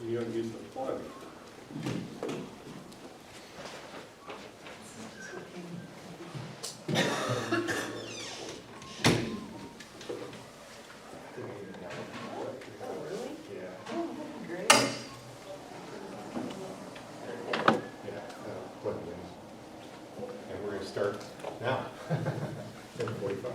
You don't use the plug. And we're going to start now. 10:45.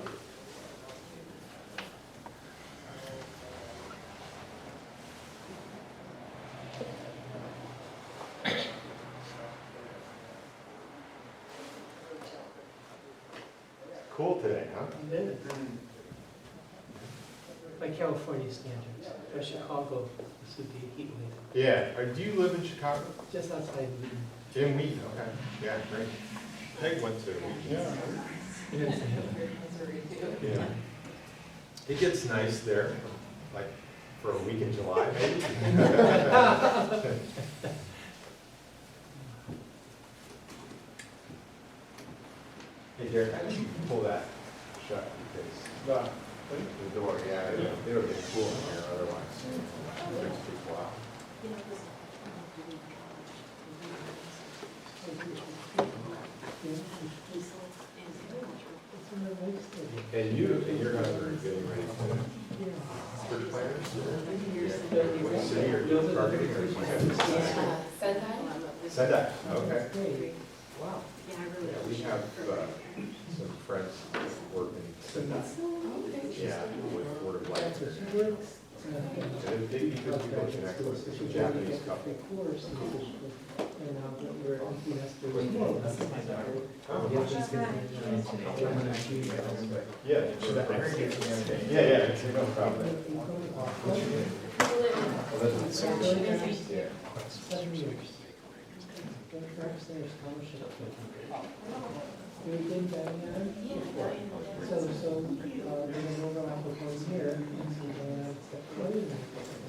Cool today, huh? By California standards, by Chicago, this would be a heat wave, Yeah. Do you live in Chicago? just outside of Wheaton. In Wheaton, okay. Yeah, great. Peg went to Wheaton. Yeah. It gets nice there, like for a week in July, maybe. Hey, Derek, I think you can pull that shut because the door, yeah, it'll get cool in here otherwise. It takes people out. And you're going to be getting ready to church planners? What city are you targeting? Sendai, okay. Wow. Yeah, we have some friends working Sendai. Yeah, with Word of Life. And they because we go connect with some Japanese couple. Yeah, yeah, no problem.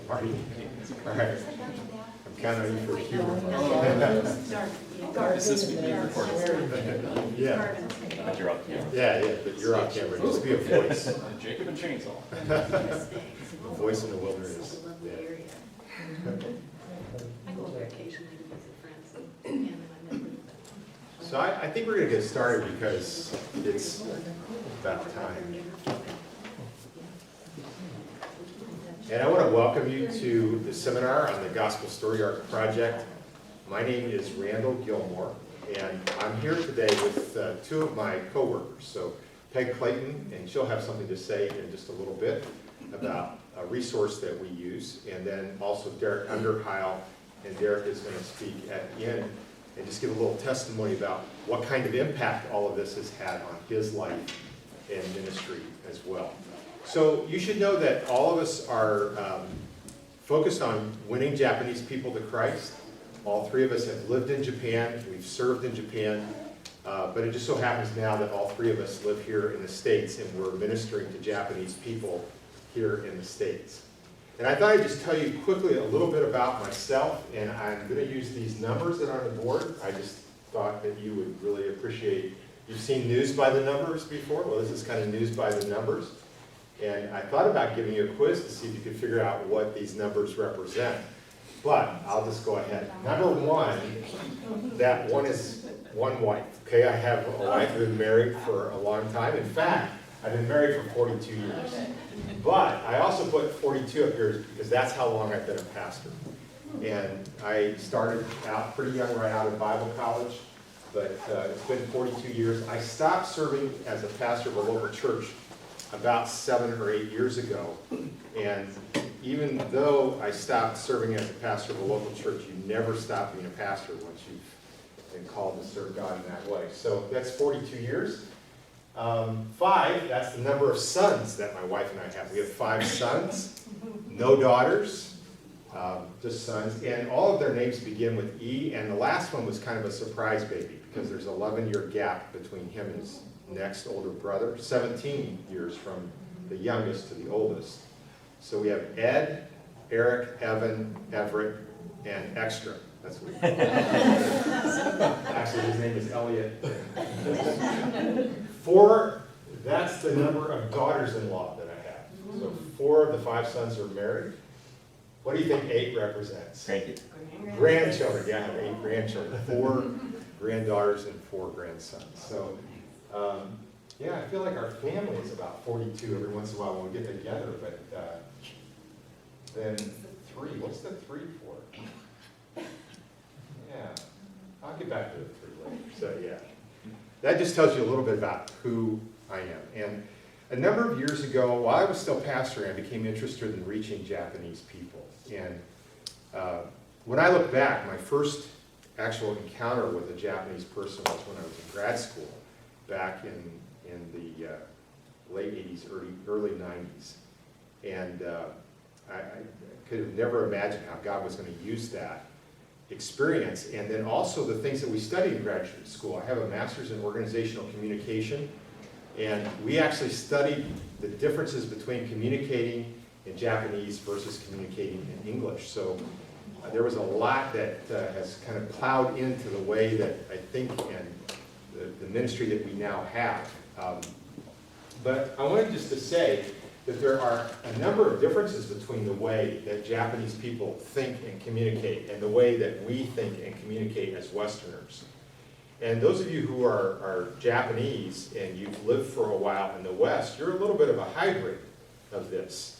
Marty, all right. I'm counting on you for humor. Is this being recorded? Yeah. But you're off camera. Yeah, but you're off camera. Just be a voice. Jacob and Chainsaw. A voice in the wilderness. Yeah. I go over occasionally to visit friends, and then I met them. So I think we're going to get started because it's about time. And I want to welcome you to the seminar on the Gospel Story-arcTM Project. My name is Randall Gilmore, and I'm here today with two of my coworkers. So Peg Clayton, and she'll have something to say in just a little bit about a resource that we use, and then also Derek Underheil, and Derek is going to speak at the end and just give a little testimony about what kind of impact all of this has had on his life and ministry as well. So you should know that all of us are focused on winning Japanese people to Christ. All three of us have lived in Japan, we've served in Japan, but it just so happens now that all three of us live here in the States and we're ministering to Japanese people here in the States. And I thought I'd just tell you quickly a little bit about myself, and I'm going to use these numbers that are on the board. I just thought that you would really appreciate, you've seen news by the numbers before? Well, this is kind of news by the numbers. And I thought about giving you a quiz to see if you could figure out what these numbers represent. But I'll just go ahead. Number one, that one is one wife. Okay, I have a wife who's been married for a long time. In fact, I've been married for 42 years. But I also put 42 up here because that's how long I've been a pastor. And I started out pretty young right out of Bible college, but it's been 42 years. I stopped serving as a pastor of a local church about 7 or 8 years ago. And even though I stopped serving as a pastor of a local church, you never stop being a pastor once you've been called to serve God in that way. So that's 42 years. 5, that's the number of sons that my wife and I have. We have 5 sons, no daughters, just sons. And all of their names begin with E, and the last one was kind of a surprise baby because there's an 11-year gap between him and his next older brother, 17 years from the youngest to the oldest. So we have Ed, Eric, Evan, Everett, and Extra. That's what we call him. Actually, his name is Elliot. 4, that's the number of daughters-in-law that I have. So 4 of the 5 sons are married. What do you think 8 represents? Thank you. Grandchildren, yeah, I have 8 grandchildren, 4 granddaughters and 4 grandsons. So, yeah, I feel like our family is about 42 every once in a while when we get together, but then 3, what's the 3 for? Yeah, I'll get back to the 3 later. So, yeah, that just tells you a little bit about who I am. And a number of years ago, while I was still pastoring, I became interested in reaching Japanese people. And when I look back, my first actual encounter with a Japanese person was when I was in grad school, back in the late 80s, early 90s. And I could have never imagined how God was going to use that experience. And then also the things that we studied in graduate school. I have a master's in organizational communication. And we actually studied the differences between communicating in Japanese versus communicating in English. So there was a lot that has kind of plowed into the way that I think and the ministry that we now have. But I wanted just to say that there are a number of differences between the way that Japanese people think and communicate and the way that we think and communicate as Westerners. And those of you who are Japanese and you've lived for a while in the West, you're a little bit of a hybrid of this.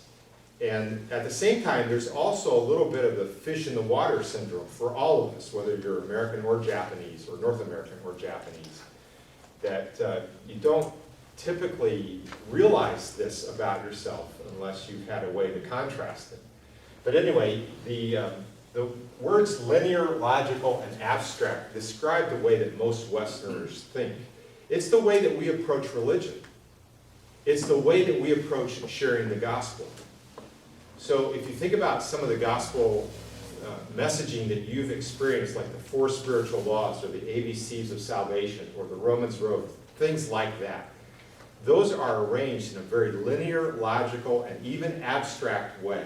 And at the same time, there's also a little bit of the fish in the water syndrome for all of us, whether you're American or Japanese, or North American or Japanese, that you don't typically realize this about yourself unless you've had a way to contrast it. But anyway, the words linear, logical, and abstract describe the way that most Westerners think. It's the way that we approach religion. It's the way that we approach sharing the gospel. So if you think about some of the gospel messaging that you've experienced, like the 4 spiritual laws, or the ABCs of salvation, or the Romans Road, things like that, those are arranged in a very linear, logical, and even abstract way.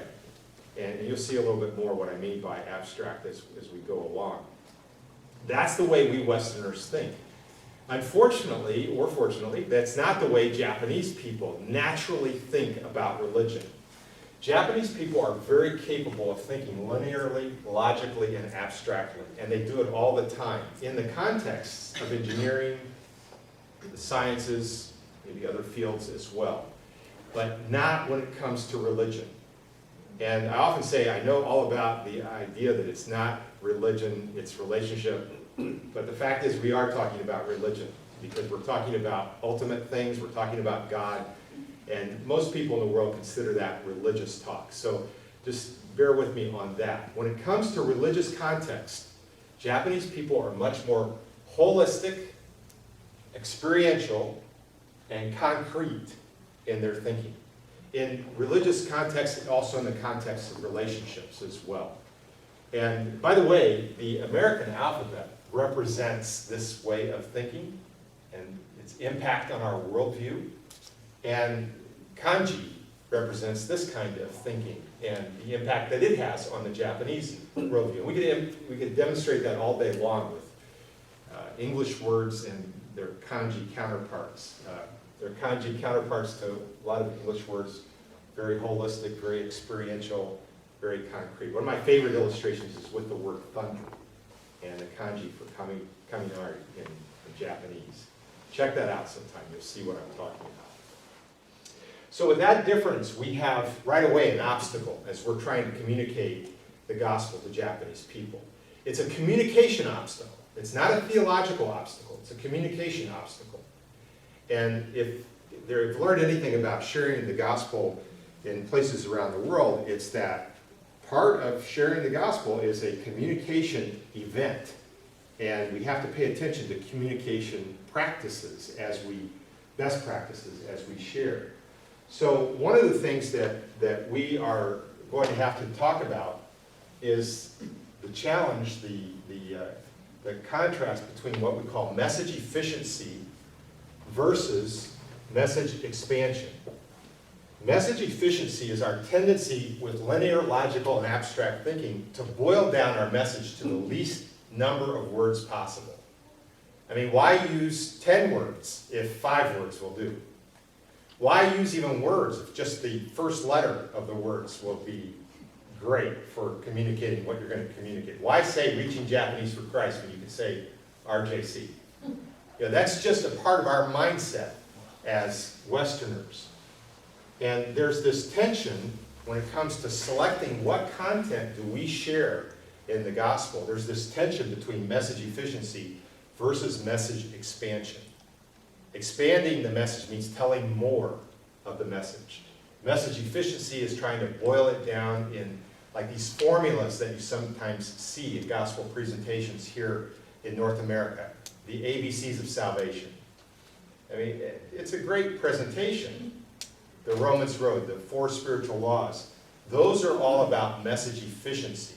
And you'll see a little bit more what I mean by abstract as we go along. That's the way we Westerners think. Unfortunately, or fortunately, that's not the way Japanese people naturally think about religion. Japanese people are very capable of thinking linearly, logically, and abstractly, and they do it all the time in the context of engineering, the sciences, maybe other fields as well, but not when it comes to religion. And I often say I know all about the idea that it's not religion, it's relationship, but the fact is we are talking about religion because we're talking about ultimate things, we're talking about God, and most people in the world consider that religious talk. So just bear with me on that. When it comes to religious context, Japanese people are much more holistic, experiential, and concrete in their thinking. In religious context and also in the context of relationships as well. And by the way, the American alphabet represents this way of thinking and its impact on our worldview. And kanji represents this kind of thinking and the impact that it has on the Japanese worldview. We could demonstrate that all day long with English words and their kanji counterparts. Their kanji counterparts to a lot of English words, very holistic, very experiential, very concrete. One of my favorite illustrations is with the word thunder and the kanji for kaminari in Japanese. Check that out sometime, you'll see what I'm talking about. So with that difference, we have right away an obstacle as we're trying to communicate the gospel to Japanese people. It's a communication obstacle. It's not a theological obstacle, it's a communication obstacle. And if they've learned anything about sharing the gospel in places around the world, it's that part of sharing the gospel is a communication event. And we have to pay attention to communication practices best practices as we share. So one of the things that we are going to have to talk about is the challenge, the contrast between what we call message efficiency versus message expansion. Message efficiency is our tendency with linear, logical, and abstract thinking to boil down our message to the least number of words possible. I mean, why use 10 words if 5 words will do? Why use even words if just the first letter of the words will be great for communicating what you're going to communicate. Why say reaching Japanese for Christ when you can say RJC? That's just a part of our mindset as Westerners. And there's this tension when it comes to selecting what content do we share in the gospel. There's this tension between message efficiency versus message expansion. Expanding the message means telling more of the message. Message efficiency is trying to boil it down in like these formulas that you sometimes see in gospel presentations here in North America. The ABCs of salvation. I mean, it's a great presentation. The Romans Road, the 4 spiritual laws. Those are all about message efficiency.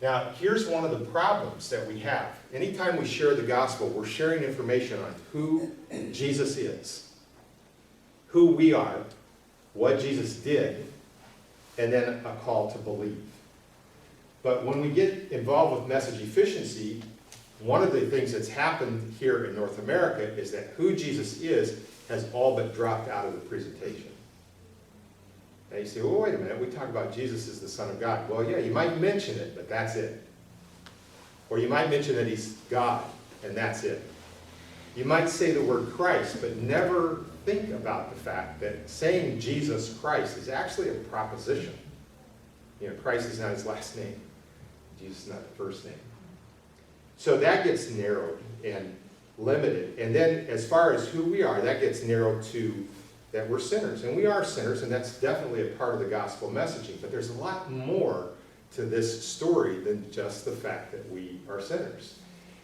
Now, here's one of the problems that we have. Anytime we share the gospel, we're sharing information on who Jesus is, who we are, what Jesus did, and then a call to believe. But when we get involved with message efficiency, one of the things that's happened here in North America is that who Jesus is has all but dropped out of the presentation. Now you say, well, wait a minute, we talk about Jesus as the Son of God. Well, yeah, you might mention it, but that's it. Or you might mention that he's God, and that's it. You might say the word Christ, but never think about the fact that saying Jesus Christ is actually a proposition. Christ is not his last name. Jesus is not the first name. So that gets narrowed and limited. And then as far as who we are, that gets narrowed to that we're sinners. And we are sinners, and that's definitely a part of the gospel messaging. But there's a lot more to this story than just the fact that we are sinners.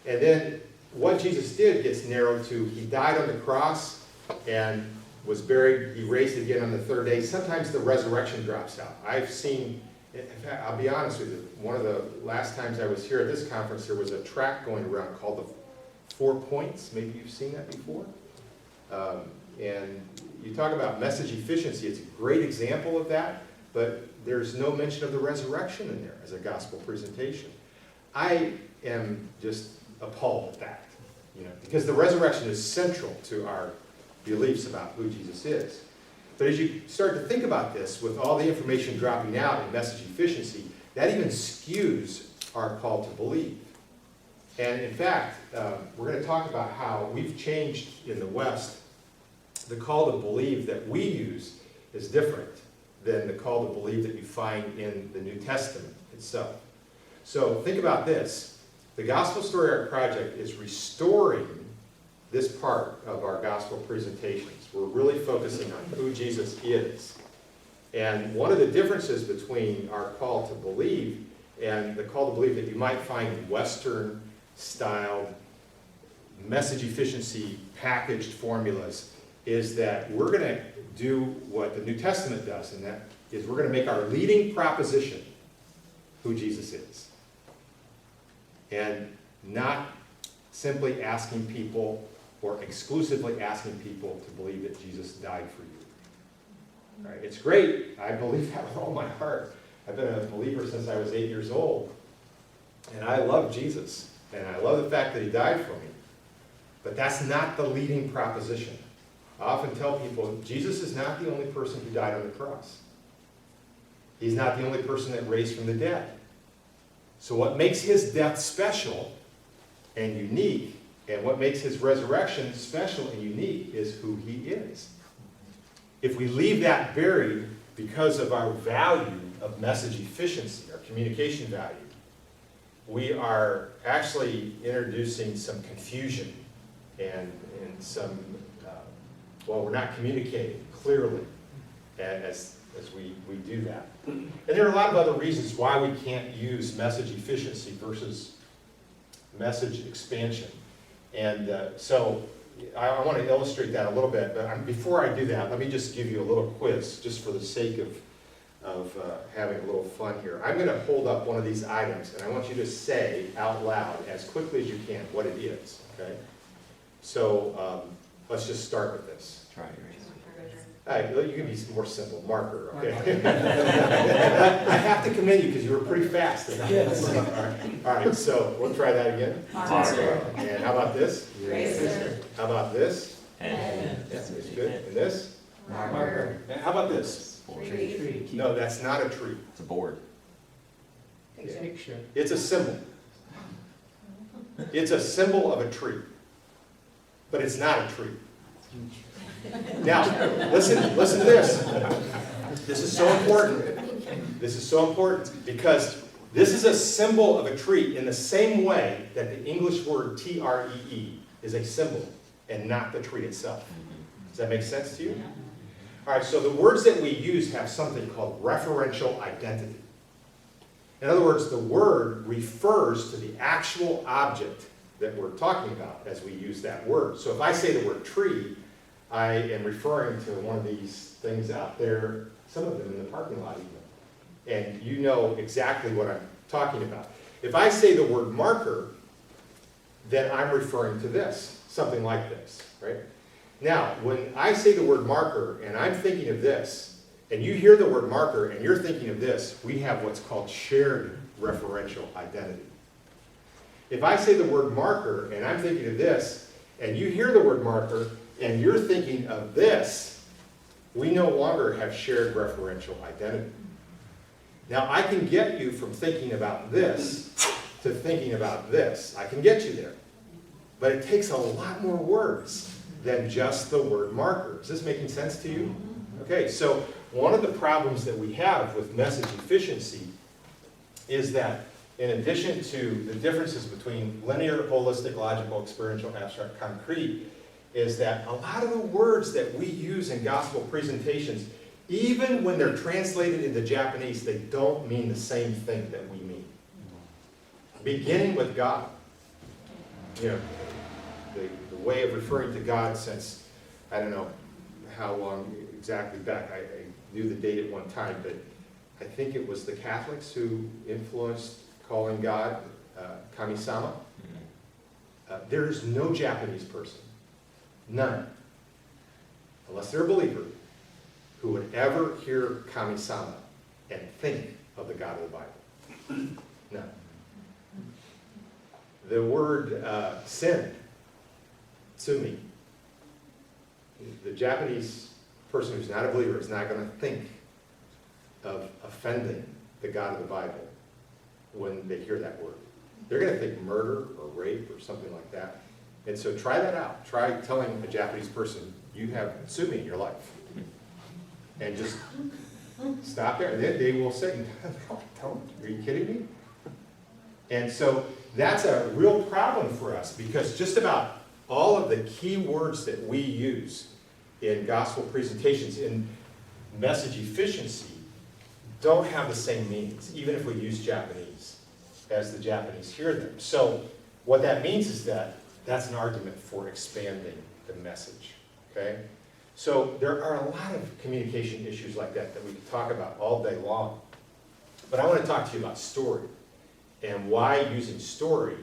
And then what Jesus did gets narrowed to he died on the cross and was buried. He raised again on the 3rd day. Sometimes the resurrection drops out. I've seen, in fact, I'll be honest with you, one of the last times I was here at this conference, there was a track going around called the 4 Points. Maybe you've seen that before. And you talk about message efficiency. It's a great example of that, but there's no mention of the resurrection in there as a gospel presentation. I am just appalled at that, because the resurrection is central to our beliefs about who Jesus is. But as you start to think about this, with all the information dropping out in message efficiency, that even skews our call to believe. And in fact, we're going to talk about how we've changed in the West. The call to believe that we use is different than the call to believe that you find in the New Testament itself. So think about this. The Gospel Story-arc Project is restoring this part of our gospel presentations. We're really focusing on who Jesus is. And one of the differences between our call to believe and the call to believe that you might find in Western-styled message efficiency packaged formulas is that we're going to do what the New Testament does, and that is we're going to make our leading proposition who Jesus is. And not simply asking people or exclusively asking people to believe that Jesus died for you. All right, it's great. I believe that with all my heart. I've been a believer since I was 8 years old. And I love Jesus. And I love the fact that he died for me. But that's not the leading proposition. I often tell people, Jesus is not the only person who died on the cross. He's not the only person that raised from the dead. So what makes his death special and unique, and what makes his resurrection special and unique, is who he is. If we leave that buried because of our value of message efficiency, our communication value, we are actually introducing some confusion and some, we're not communicating clearly as we do that. And there are a lot of other reasons why we can't use message efficiency versus message expansion. And so I want to illustrate that a little bit, but before I do that, let me just give you a little quiz, just for the sake of having a little fun here. I'm going to hold up one of these items, and I want you to say out loud, as quickly as you can, what it is, okay? So let's just start with this. Try yours. All right, you can be more simple. Marker, okay? I have to commend you because you were pretty fast. Yes. All right, so we'll try that again. Marker. And how about this? Eraser. How about this? And Yes, it's good. And this? Marker. And how about this? board. Tree. Tree. No, that's not a tree. It's a board. Picture. It's a symbol. It's a symbol of a tree. But it's not a tree. Now, listen to this. This is so important. This is so important because this is a symbol of a tree in the same way that the English word T-R-E-E is a symbol and not the tree itself. Does that make sense to you? All right, so the words that we use have something called referential identity. In other words, the word refers to the actual object that we're talking about as we use that word. So if I say the word tree, I am referring to one of these things out there, some of them in the parking lot even. And you know exactly what I'm talking about. If I say the word marker, then I'm referring to this, something like this, right? Now, when I say the word marker and I'm thinking of this, and you hear the word marker and you're thinking of this, we have what's called shared referential identity. If I say the word marker and I'm thinking of this, and you hear the word marker and you're thinking of this, we no longer have shared referential identity. Now, I can get you from thinking about this to thinking about this. I can get you there. But it takes a lot more words than just the word marker. Is this making sense to you? Okay, so one of the problems that we have with message efficiency is that in addition to the differences between linear, holistic, logical, experiential, abstract, concrete, is that a lot of the words that we use in gospel presentations, even when they're translated into Japanese, they don't mean the same thing that we mean. Beginning with God. You know, the way of referring to God since, I don't know how long exactly back, I knew the date at one time, but I think it was the Catholics who influenced calling God Kami-sama. There's no Japanese person, none, unless they're a believer, who would ever hear Kami-sama and think of the God of the Bible. None. The word sin, tsumi, the Japanese person who's not a believer is not going to think of offending the God of the Bible when they hear that word. They're going to think murder or rape or something like that. And so try that out. Try telling a Japanese person, you have tsumi in your life. And just stop there. They will say, no, don't. Are you kidding me? And so that's a real problem for us because just about all of the key words that we use in gospel presentations, in message efficiency, don't have the same meanings, even if we use Japanese, as the Japanese hear them. So what that means is that that's an argument for expanding the message, okay? So there are a lot of communication issues like that that we could talk about all day long. But I want to talk to you about story and why using story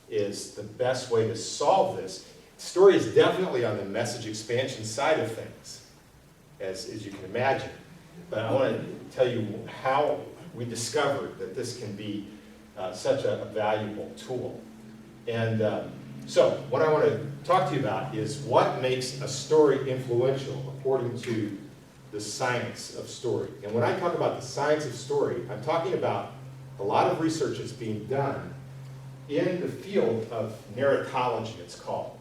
is the best way to solve this. Story is definitely on the message expansion side of things, as you can imagine. But I want to tell you how we discovered that this can be such a valuable tool. And so what I want to talk to you about is what makes a story influential according to the science of story. And when I talk about the science of story, I'm talking about a lot of research that's being done in the field of narratology, it's called.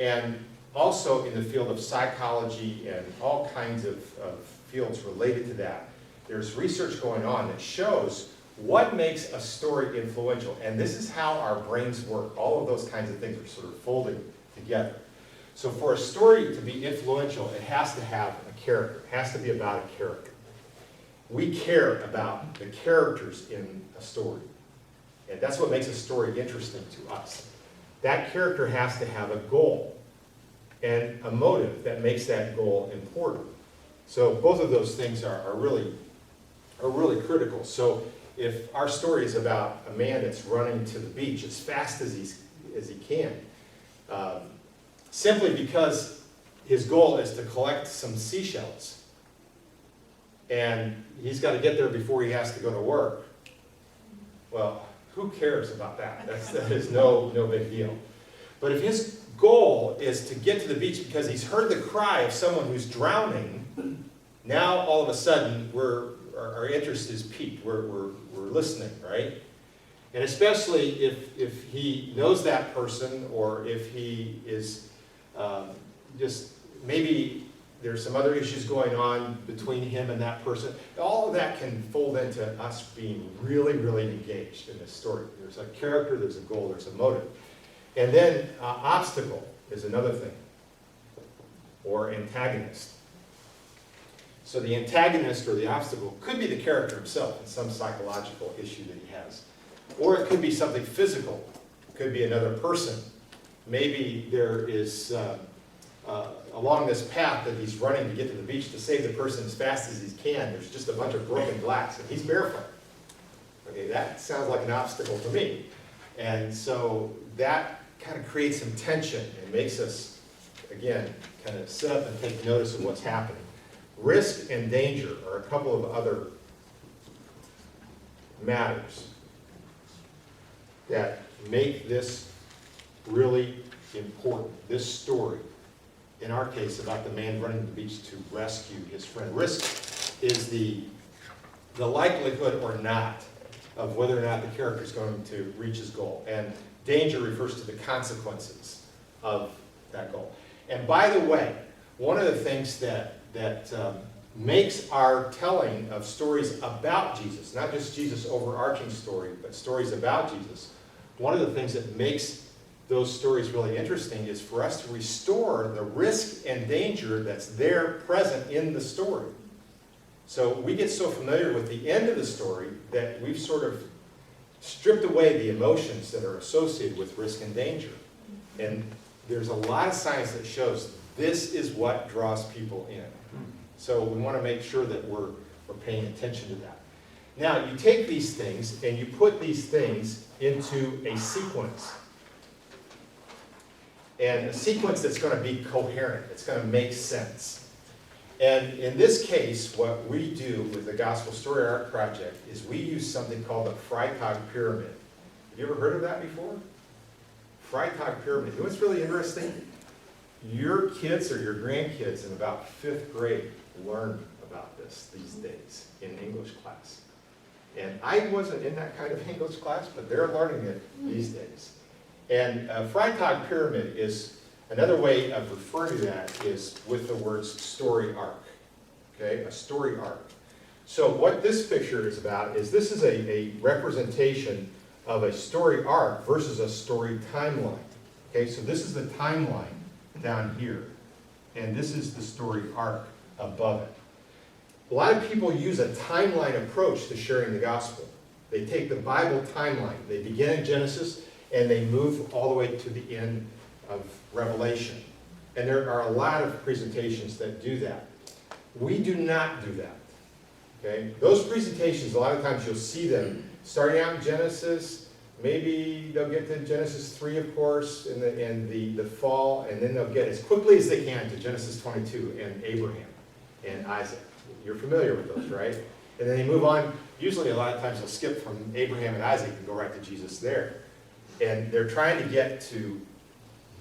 And also in the field of psychology and all kinds of fields related to that. There's research going on that shows what makes a story influential. And this is how our brains work. All of those kinds of things are sort of folding together. So for a story to be influential, it has to have a character. It has to be about a character. We care about the characters in a story. And that's what makes a story interesting to us. That character has to have a goal and a motive that makes that goal important. So both of those things are really critical. So if our story is about a man that's running to the beach as fast as he can, simply because his goal is to collect some seashells, and he's got to get there before he has to go to work, well, who cares about that? That is no big deal. But if his goal is to get to the beach because he's heard the cry of someone who's drowning, now all of a sudden we're our interest is piqued. We're listening, right? And especially if he knows that person, or if he is just, maybe there's some other issues going on between him and that person. All of that can fold into us being really, really engaged in this story. There's a character, there's a goal, there's a motive. And then obstacle is another thing, or antagonist. So the antagonist or the obstacle could be the character himself and some psychological issue that he has. Or it could be something physical. It could be another person. Maybe there is, along this path that he's running to get to the beach to save the person as fast as he can, there's just a bunch of broken glass, and he's barefoot. Okay, that sounds like an obstacle to me. And so that kind of creates some tension and makes us, again, kind of sit up and take notice of what's happening. Risk and danger are a couple of other matters that make this really important. This story, in our case, about the man running to the beach to rescue his friend. Risk is the likelihood or not of whether or not the character is going to reach his goal. And danger refers to the consequences of that goal. And by the way, one of the things that makes our telling of stories about Jesus, not just Jesus' overarching story, but stories about Jesus, one of the things that makes those stories really interesting is for us to restore the risk and danger that's there present in the story. So we get so familiar with the end of the story that we've sort of stripped away the emotions that are associated with risk and danger. And there's a lot of science that shows this is what draws people in. So we want to make sure that we're paying attention to that. Now, you take these things and you put these things into a sequence. And a sequence that's going to be coherent. It's going to make sense. And in this case, what we do with the Gospel Story-arc Project is we use something called the Freytag Pyramid. Have you ever heard of that before? Freytag Pyramid. You know what's really interesting? Your kids or your grandkids in about 5th grade learn about this these days in English class. And I wasn't in that kind of English class, but they're learning it these days. And Freytag Pyramid is another way of referring to that is with the words story arc. Okay, a story arc. So what this picture is about is this is a representation of a story arc versus a story timeline. Okay, so this is the timeline down here, and this is the story arc above it. A lot of people use a timeline approach to sharing the gospel. They take the Bible timeline. They begin in Genesis, and they move all the way to the end of Revelation. And there are a lot of presentations that do that. We do not do that. Okay? Those presentations, a lot of times you'll see them starting out in Genesis. Maybe they'll get to Genesis 3, of course, in the fall, and then they'll get as quickly as they can to Genesis 22 and Abraham and Isaac. You're familiar with those, right? And then they move on. Usually a lot of times they'll skip from Abraham and Isaac and go right to Jesus there. And they're trying to get to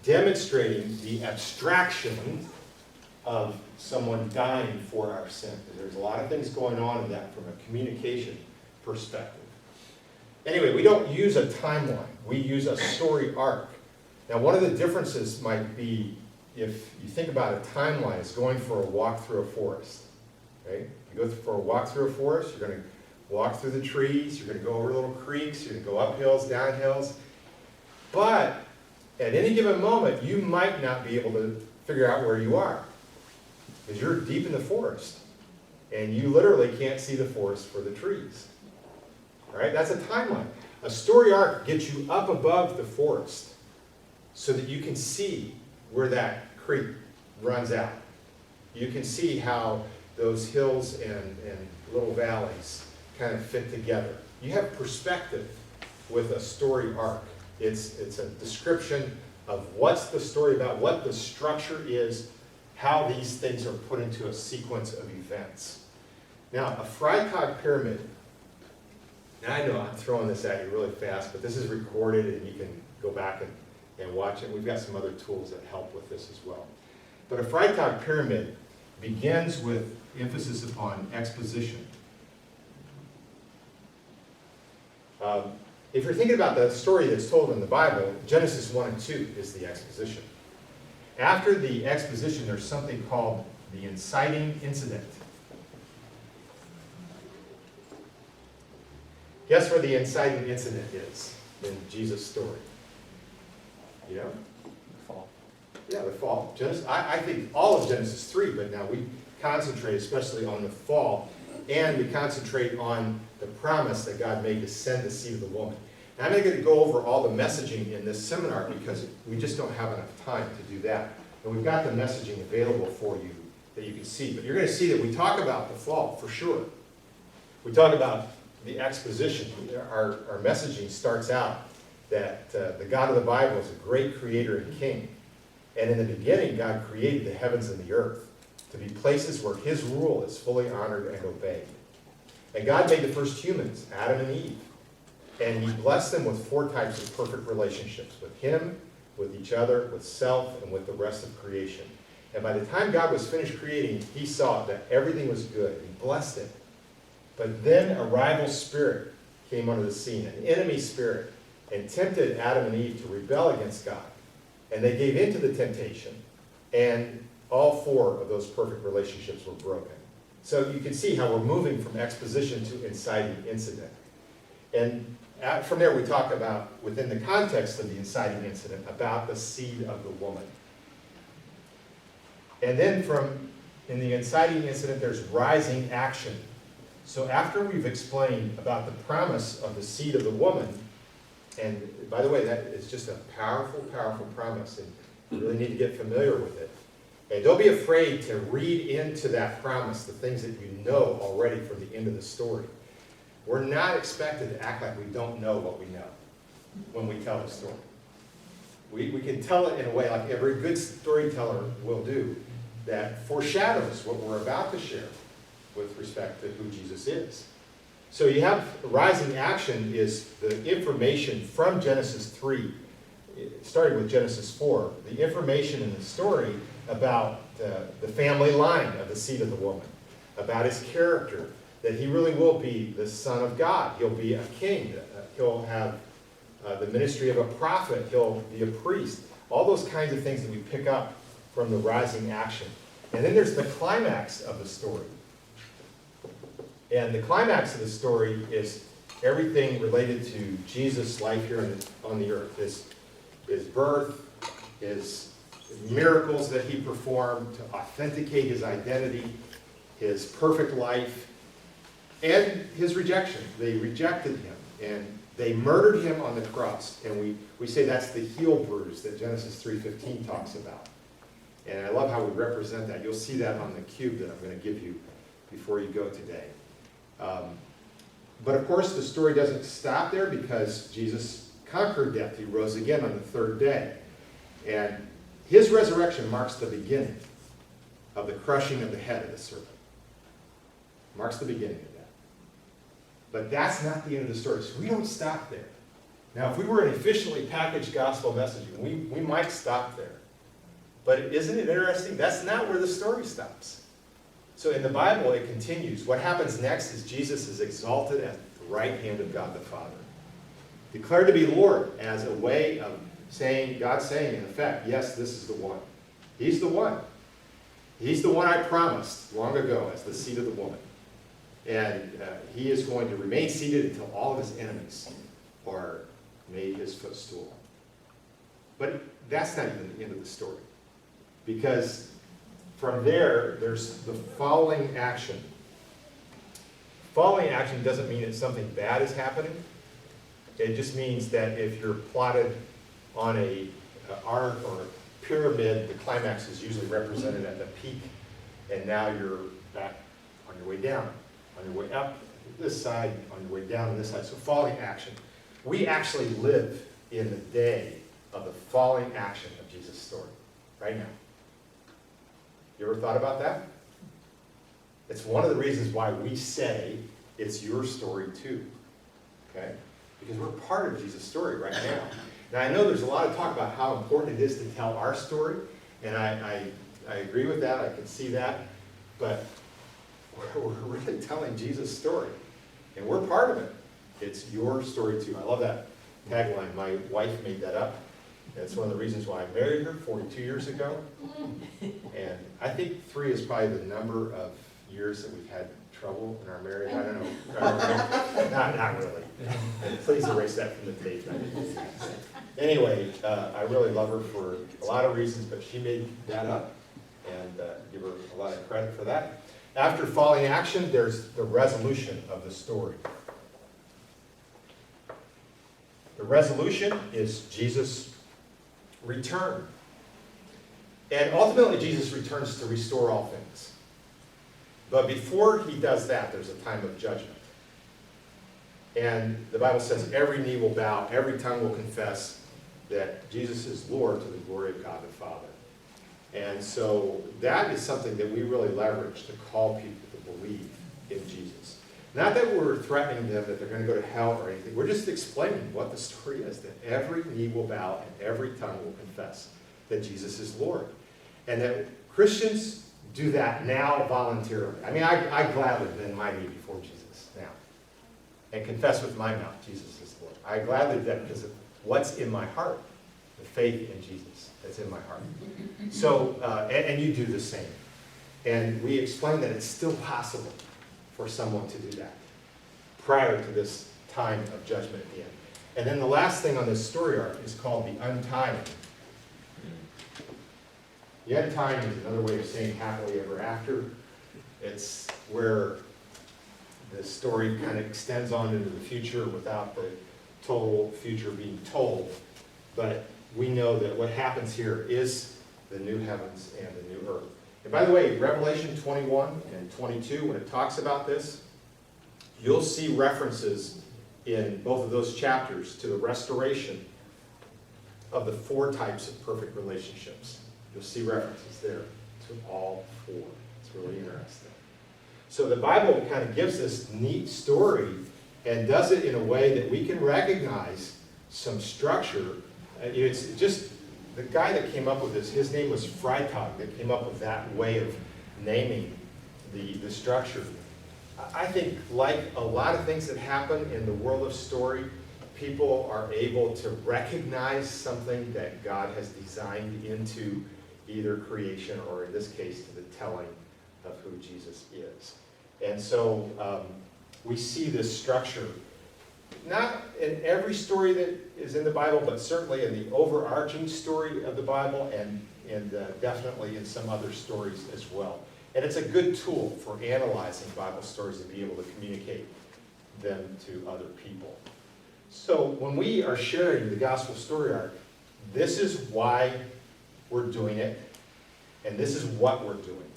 demonstrating the abstraction of someone dying for our sin. There's a lot of things going on in that from a communication perspective. Anyway, we don't use a timeline. We use a story arc. Now, one of the differences might be if you think about a timeline, it's going for a walk through a forest. Okay? You go for a walk through a forest, you're going to walk through the trees, you're going to go over little creeks, you're going to go up hills, down hills. But at any given moment, you might not be able to figure out where you are because you're deep in the forest and you literally can't see the forest for the trees. All right? That's a timeline. A story arc gets you up above the forest so that you can see where that creek runs out. You can see how those hills and little valleys kind of fit together. You have perspective with a story arc. It's a description of what's the story about, what the structure is, how these things are put into a sequence of events. Now, a Freytag pyramid, now I know I'm throwing this at you really fast, but this is recorded and you can go back and watch it. We've got some other tools that help with this as well. But a Freytag pyramid begins with emphasis upon exposition. If you're thinking about the story that's told in the Bible, Genesis 1 and 2 is the exposition. After the exposition, there's something called the inciting incident. Guess where the inciting incident is in Jesus' story? You know? Fall. Yeah, the fall. I think all of Genesis 3, but now we concentrate especially on the fall, and we concentrate on the promise that God made to send the seed of the woman. Now, I'm not going to go over all the messaging in this seminar because we just don't have enough time to do that. And we've got the messaging available for you that you can see. But you're going to see that we talk about the fall for sure. We talk about the exposition. Our messaging starts out that the God of the Bible is a great creator and king. And in the beginning, God created the heavens and the earth to be places where his rule is fully honored and obeyed. And God made the first humans, Adam and Eve. And he blessed them with 4 types of perfect relationships, with him, with each other, with self, and with the rest of creation. And by the time God was finished creating, he saw that everything was good. He blessed it. But then a rival spirit came onto the scene, an enemy spirit, and tempted Adam and Eve to rebel against God. And they gave in to the temptation, and all 4 of those perfect relationships were broken. So you can see how we're moving from exposition to inciting incident. And from there we talk about, within the context of the inciting incident, about the seed of the woman. And then in the inciting incident, there's rising action. So after we've explained about the promise of the seed of the woman, and by the way, that is just a powerful, powerful promise, and you really need to get familiar with it. And don't be afraid to read into that promise the things that you know already from the end of the story. We're not expected to act like we don't know what we know when we tell the story. We can tell it in a way like every good storyteller will do that foreshadows what we're about to share with respect to who Jesus is. So you have rising action is the information from Genesis 3, starting with Genesis 4, the information in the story about the family line of the seed of the woman, about his character, that he really will be the Son of God. He'll be a king. He'll have the ministry of a prophet. He'll be a priest. All those kinds of things that we pick up from the rising action. And then there's the climax of the story. And the climax of the story is everything related to Jesus' life here on the earth. His birth, his miracles that he performed to authenticate his identity, his perfect life, and his rejection. They rejected him, and they murdered him on the cross. And we say that's the heel bruise that Genesis 3:15 talks about. And I love how we represent that. You'll see that on the cube that I'm going to give you before you go today. But of course, the story doesn't stop there because Jesus conquered death. He rose again on the 3rd day. And his resurrection marks the beginning of the crushing of the head of the serpent. Marks the beginning of that. But that's not the end of the story. So we don't stop there. Now, if we were an efficiently packaged gospel messaging, we might stop there. But isn't it interesting? That's not where the story stops. So in the Bible, it continues. What happens next is Jesus is exalted at the right hand of God the Father. Declared to be Lord as a way of saying, God saying, in effect, yes, this is the one. He's the one. He's the one I promised long ago as the seed of the woman. And he is going to remain seated until all of his enemies are made his footstool. But that's not even the end of the story. Because from there, there's the following action. Following action doesn't mean that something bad is happening. It just means that if you're plotted on an arc or a pyramid, the climax is usually represented at the peak, and now you're back on your way down, on your way up this side, on your way down on this side. So falling action. We actually live in the day of the falling action of Jesus' story, right now. You ever thought about that? It's one of the reasons why we say it's your story too, okay? Because we're part of Jesus' story right now. Now, I know there's a lot of talk about how important it is to tell our story, and I agree with that, I can see that, but we're really telling Jesus' story, and we're part of it. It's your story too. I love that tagline. My wife made that up. That's one of the reasons why I married her 42 years ago. And I think 3 is probably the number of years that we've had trouble in our marriage. I don't know. Not really. And please erase that from the tape. Anyway, I really love her for a lot of reasons, but she made that up, and give her a lot of credit for that. After falling action, there's the resolution of the story. The resolution is Jesus' return. And ultimately, Jesus returns to restore all things. But before he does that, there's a time of judgment. And the Bible says every knee will bow, every tongue will confess that Jesus is Lord to the glory of God the Father. And so that is something that we really leverage to call people to believe in Jesus. Not that we're threatening them that they're going to go to hell or anything. We're just explaining what the story is, that every knee will bow and every tongue will confess that Jesus is Lord. And that Christians do that now voluntarily. I mean, I gladly bend my knee before Jesus now and confess with my mouth Jesus is Lord. I gladly do that because of what's in my heart, the faith in Jesus that's in my heart. So, and you do the same. And we explain that it's still possible for someone to do that prior to this time of judgment at the end. And then the last thing on this story arc is called the untying. The untying is another way of saying happily ever after. It's where the story kind of extends on into the future without the total future being told. But we know that what happens here is the new heavens and the new earth. And by the way, Revelation 21 and 22, when it talks about this, you'll see references in both of those chapters to the restoration of the 4 types of perfect relationships. You'll see references there to all 4. It's really interesting. So the Bible kind of gives this neat story and does it in a way that we can recognize some structure. It's just the guy that came up with this, his name was Freitag, that came up with that way of naming the structure. I think like a lot of things that happen in the world of story, people are able to recognize something that God has designed into either creation or in this case to the telling of who Jesus is. And so we see this structure not in every story that is in the Bible, but certainly in the overarching story of the Bible and definitely in some other stories as well. And it's a good tool for analyzing Bible stories to be able to communicate them to other people. So when we are sharing the Gospel Story Arc, this is why we're doing it, and this is what we're doing.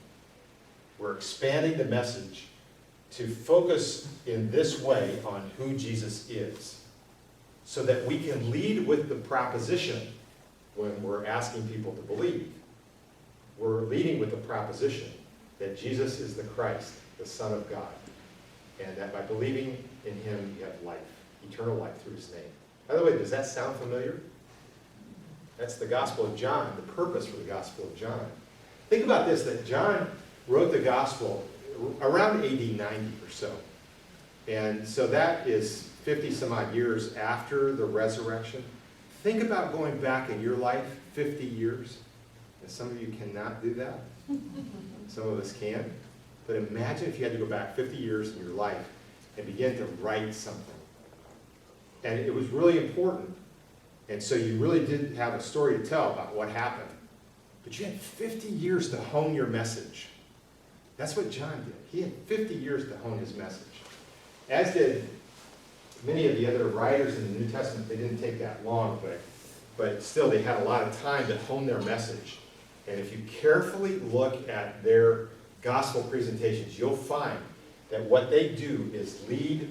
We're expanding the message to focus in this way on who Jesus is, so that we can lead with the proposition when we're asking people to believe. We're leading with the proposition that Jesus is the Christ, the Son of God, and that by believing in him you have life, eternal life through his name. By the way, does that sound familiar? That's the Gospel of John, the purpose for the Gospel of John. Think about this, that John wrote the Gospel around AD 90 or so. And so that is 50 some odd years after the resurrection. Think about going back in your life 50 years. And some of you cannot do that. Some of us can. But imagine if you had to go back 50 years in your life and begin to write something. And it was really important. And so you really did have a story to tell about what happened. But you had 50 years to hone your message. That's what John did. He had 50 years to hone his message. As did many of the other writers in the New Testament. They didn't take that long, but still they had a lot of time to hone their message. And if you carefully look at their gospel presentations, you'll find that what they do is lead